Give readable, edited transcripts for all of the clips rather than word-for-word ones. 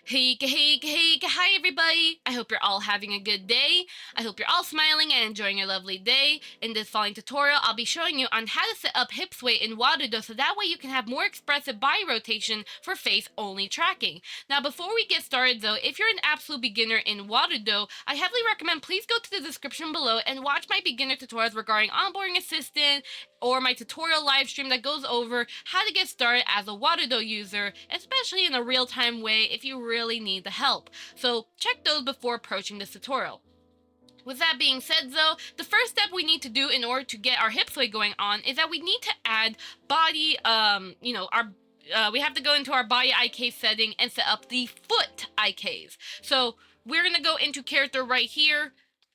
Hi everybody! I hope you're all having a good day. I hope you're all smiling and enjoying your lovely day. In this following tutorial, I'll be showing you on how to set up hip sway in Warudo so that way you can have more expressive body rotation for face-only tracking. Now before we get started though, if you're an absolute beginner in Warudo, I heavily recommend please go to the description below and watch my beginner tutorials regarding onboarding assistant or my tutorial live stream that goes over how to get started as a Warudo user, especially in a real-time way if you really need the help. So check those before approaching this tutorial. With that being said though, the first step we need to do in order to get our hip sway going on is that we need to add body, we have to go into our body IK setting and set up the foot IKs. So we're gonna go into character right here.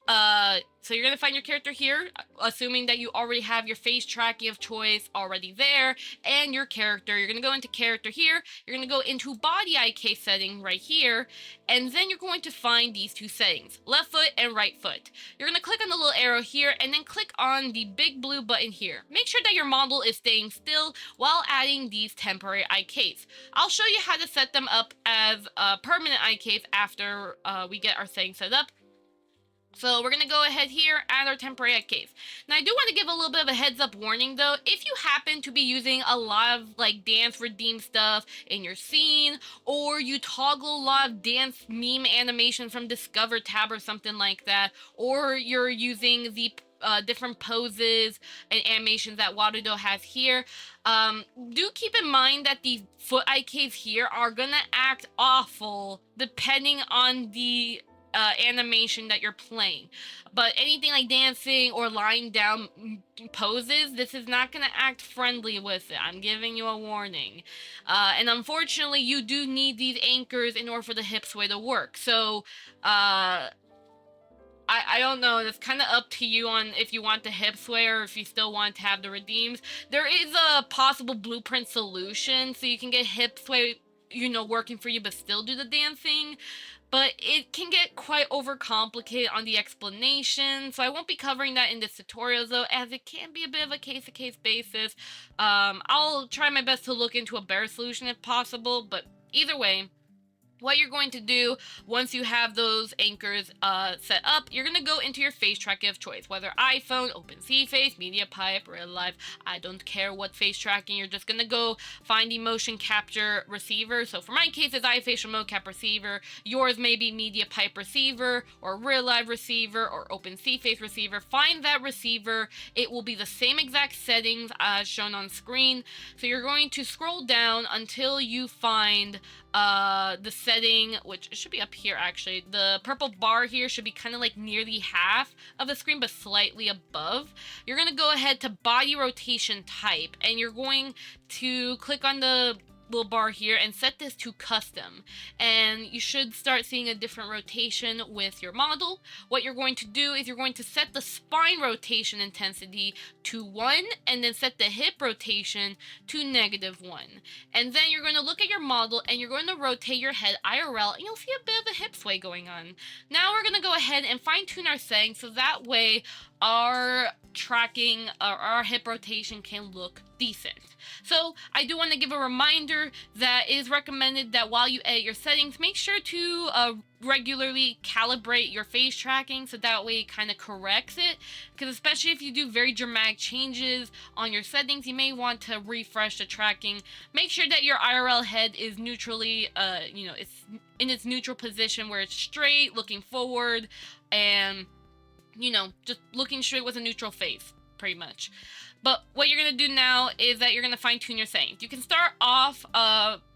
So you're gonna find your character here, assuming that you already have your face tracking of choice already there, and your character. You're gonna go into character here, you're gonna go into body IK setting right here, and then you're going to find these two settings, left foot and right foot. You're gonna click on the little arrow here, and then click on the big blue button here. Make sure that your model is staying still while adding these temporary IKs. I'll show you how to set them up as permanent IKs after we get our settings set up. So we're going to go ahead here, add our temporary IKs. Now I do want to give a little bit of a heads up warning though. If you happen to be using a lot of like dance redeem stuff in your scene, or you toggle a lot of dance meme animations from Discover tab or something like that, or you're using the different poses and animations that Warudo has here, do keep in mind that the foot IKs here are gonna act awful depending on the animation that you're playing. But anything like dancing or lying down poses, this is not going to act friendly with it. I'm giving you a warning. And unfortunately, you do need these anchors in order for the hip sway to work. So, I don't know, it's kind of up to you on if you want the hip sway or if you still want to have the redeems. There is a possible blueprint solution, so you can get hip sway, working for you but still do the dancing. But it can get quite overcomplicated on the explanation, so I won't be covering that in this tutorial though, as it can be a bit of a case-to-case basis. I'll try my best to look into a better solution if possible, but either way, what you're going to do once you have those anchors set up, you're going to go into your face tracking of choice, whether iPhone, OpenCFace, MediaPipe, Real Life. I don't care what face tracking. You're just going to go find the motion capture receiver. So for my case, it's iFacial mocap receiver. Yours may be MediaPipe receiver or Real Life receiver or OpenCFace receiver. Find that receiver. It will be the same exact settings as shown on screen. So you're going to scroll down until you find the setting, which should be up here actually. The purple bar here should be kind of like near the half of the screen but slightly above. You're going to go ahead to body rotation type, and you're going to click on the little bar here and set this to custom, and you should start seeing a different rotation with your model. What you're going to do is you're going to set the spine rotation intensity to 1 and then set the hip rotation to -1, and then you're going to look at your model and you're going to rotate your head IRL and you'll see a bit of a hip sway going on. Now we're going to go ahead and fine-tune our settings so that way our tracking or our hip rotation can look decent. So I do want to give a reminder that it is recommended that while you edit your settings, make sure to regularly calibrate your face tracking so that way it kind of corrects it, because especially if you do very dramatic changes on your settings, you may want to refresh the tracking. Make sure that your IRL head is neutrally, it's in its neutral position where it's straight, looking forward, and just looking straight with a neutral face, pretty much. But what you're going to do now is that you're going to fine-tune your settings. You can start off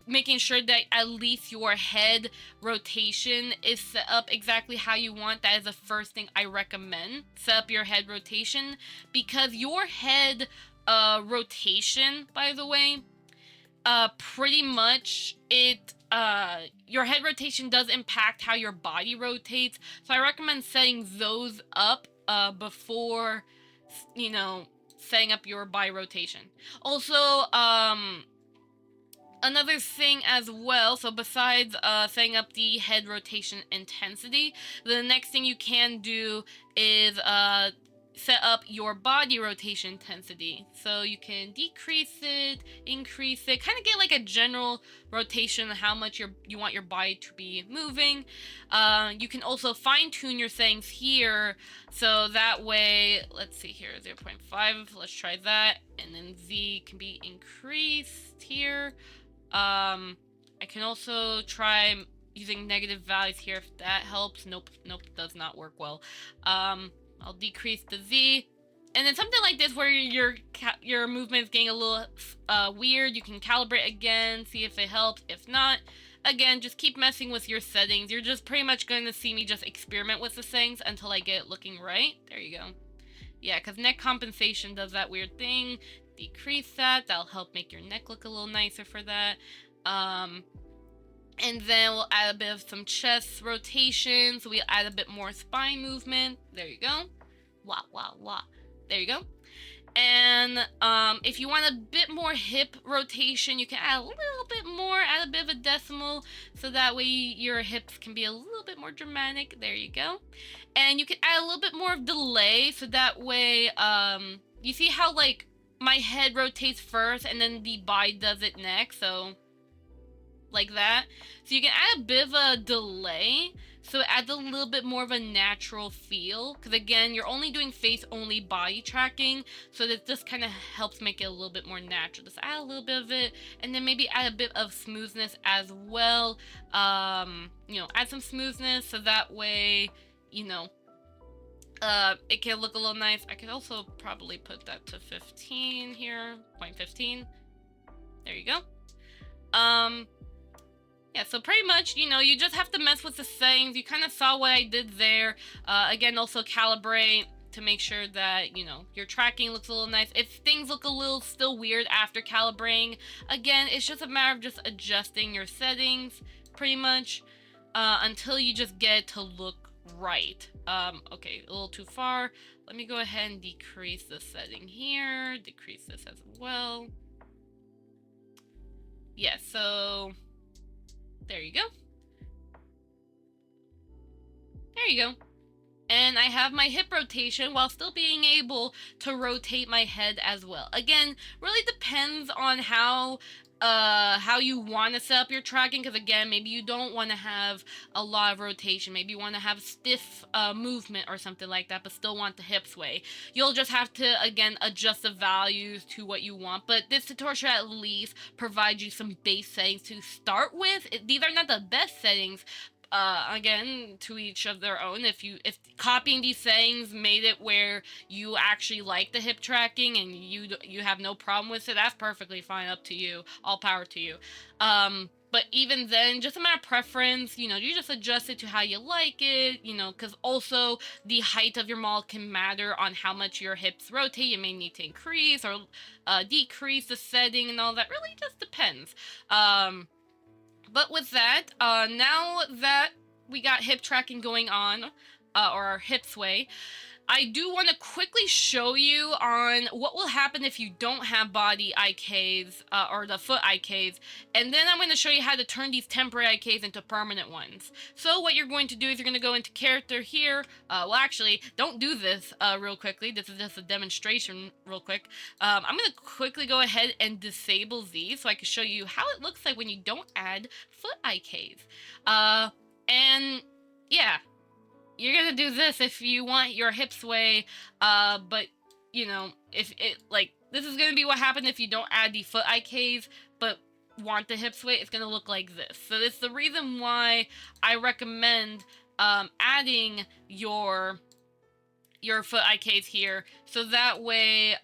making sure that at least your head rotation is set up exactly how you want. That is the first thing I recommend. Set up your head rotation, because your head rotation, by the way, pretty much your head rotation does impact how your body rotates. So I recommend setting those up before, setting up your body rotation. Also, another thing as well, so besides setting up the head rotation intensity, the next thing you can do is set up your body rotation intensity. So you can decrease it, increase it, kind of get like a general rotation of how much you want your body to be moving. You can also fine tune your settings here, so that way, let's see here, 0.5, let's try that, and then Z can be increased here. I can also try using negative values here if that helps. Nope, does not work well. I'll decrease the Z. And then something like this where your movement is getting a little weird, you can calibrate again, see if it helps. If not, again, just keep messing with your settings. You're just pretty much going to see me just experiment with the settings until I get it looking right. There you go. Yeah, because neck compensation does that weird thing. Decrease that. That'll help make your neck look a little nicer for that. And then we'll add a bit of some chest rotation. So we'll add a bit more spine movement. There you go. Wah, wah, wah. There you go. And if you want a bit more hip rotation, you can add a little bit more, add a bit of a decimal, so that way your hips can be a little bit more dramatic. There you go. And you can add a little bit more of delay, so that way, you see how like my head rotates first and then the body does it next, so like that. So you can add a bit of a delay, so it adds a little bit more of a natural feel, because again, you're only doing face only body tracking, so that this kind of helps make it a little bit more natural. Just add a little bit of it, and then maybe add a bit of smoothness as well. You know, add some smoothness, so that way, you know, it can look a little nice. I could also probably put that to 15 here, 0.15. There you go. Yeah, so pretty much, you know, you just have to mess with the settings. You kind of saw what I did there. Again, also calibrate to make sure that, you know, your tracking looks a little nice. If things look a little still weird after calibrating, again, it's just a matter of just adjusting your settings, pretty much, until you just get it to look right. Okay, a little too far. Let me go ahead and decrease the setting here. Decrease this as well. Yeah, so there you go. There you go. And I have my hip rotation while still being able to rotate my head as well. Again, really depends on how you want to set up your tracking, because again, maybe you don't want to have a lot of rotation. Maybe you want to have stiff movement or something like that, but still want the hip sway. You'll just have to, again, adjust the values to what you want, but this tutorial should at least provide you some base settings to start with. These are not the best settings. Again, to each of their own. If copying these settings made it where you actually like the hip tracking and you have no problem with it, that's perfectly fine. Up to you. All power to you. But even then, just a matter of preference, you know, you just adjust it to how you like it, you know, because also the height of your model can matter on how much your hips rotate. You may need to increase or decrease the setting and all that. Really just depends. But with that, now that we got hip tracking going on, or hip sway, I do want to quickly show you on what will happen if you don't have body IKs, or the foot IKs, and then I'm going to show you how to turn these temporary IKs into permanent ones. So what you're going to do is you're going to go into character here. Well, actually, don't do this real quickly. This is just a demonstration real quick. I'm going to quickly go ahead and disable these so I can show you how it looks like when you don't add foot IKs. And yeah. You're gonna do this if you want your hip sway, but, you know, if it, like, this is gonna be what happened if you don't add the foot IKs, but want the hip sway. It's gonna look like this. So this is the reason why I recommend, adding your foot IKs here, so that way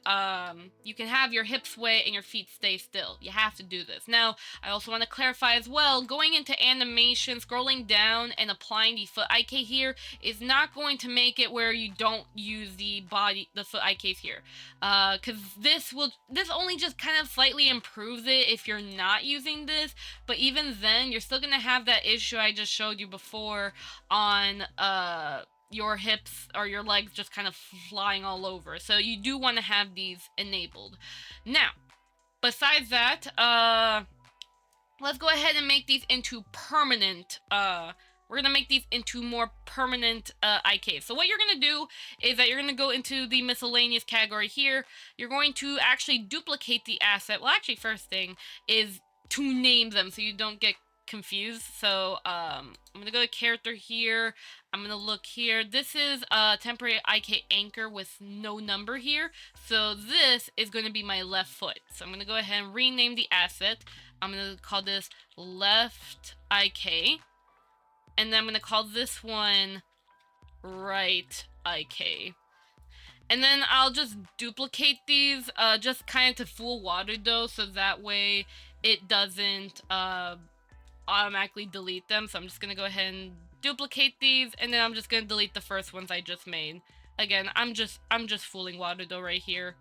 you can have your hip sway and your feet stay still. You have to do this. Now, I also want to clarify as well, going into animation, scrolling down and applying the foot IK here is not going to make it where you don't use the foot IKs here. Because this only just kind of slightly improves it if you're not using this, but even then, you're still going to have that issue I just showed you before on your hips or your legs just kind of flying all over. So you do want to have these enabled. Now, besides that, let's go ahead and make these into permanent we're gonna make these into more permanent IKs. So what you're gonna do is that you're gonna go into the miscellaneous category here. You're going to actually duplicate the asset. Well, actually, first thing is to name them so you don't get confused. So I'm gonna go to character here. I'm gonna look here. This is a temporary IK anchor with no number here. So this is gonna be my left foot. So I'm gonna go ahead and rename the asset. I'm gonna call this left IK. And then I'm gonna call this one right IK. And then I'll just duplicate these, just kind of to fool Warudo, so that way it doesn't automatically delete them. So I'm just gonna go ahead and duplicate these, and then I'm just gonna delete the first ones I just made. Again, I'm just fooling Warudo right here.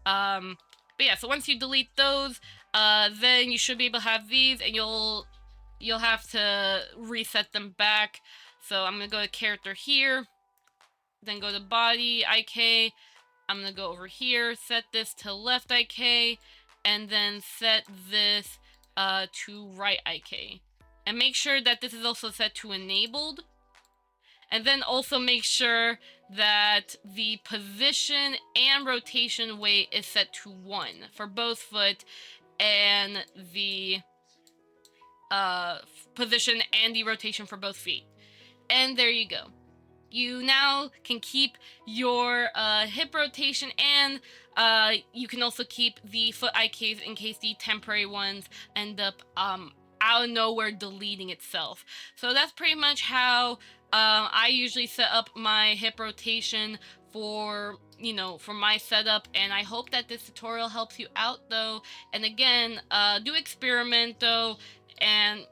But yeah, so once you delete those, then you should be able to have these, and you'll have to reset them back. So I'm gonna go to character here, then go to body IK. I'm gonna go over here, set this to left IK, and then set this to right IK. And make sure that this is also set to enabled. And then also make sure that the position and rotation weight is set to 1 for both foot, and the position and the rotation for both feet. And there you go. You now can keep your hip rotation, and you can also keep the foot IKs in case the temporary ones end up out of nowhere deleting itself. So that's pretty much how I usually set up my hip rotation for my setup, and I hope that this tutorial helps you out though. And again, do experiment though. And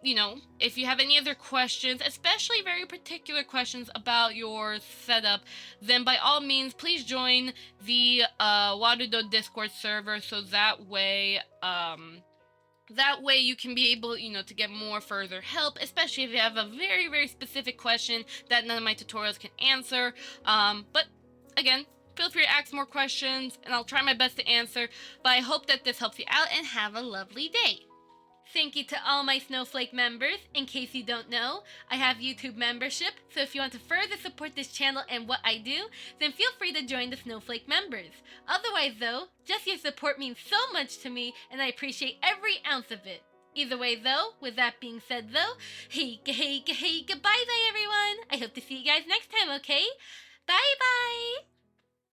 if you have any other questions, especially very particular questions about your setup, then by all means please join the Warudo Discord server, so that way you can be able to get more further help, especially if you have a very, very specific question that none of my tutorials can answer. But again, feel free to ask more questions and I'll try my best to answer. But I hope that this helps you out, and have a lovely day. Thank you to all my Snowflake members. In case you don't know, I have YouTube membership, so if you want to further support this channel and what I do, then feel free to join the Snowflake members. Otherwise though, just your support means so much to me, and I appreciate every ounce of it. Either way though, with that being said though, hey goodbye everyone! I hope to see you guys next time, okay? Bye bye!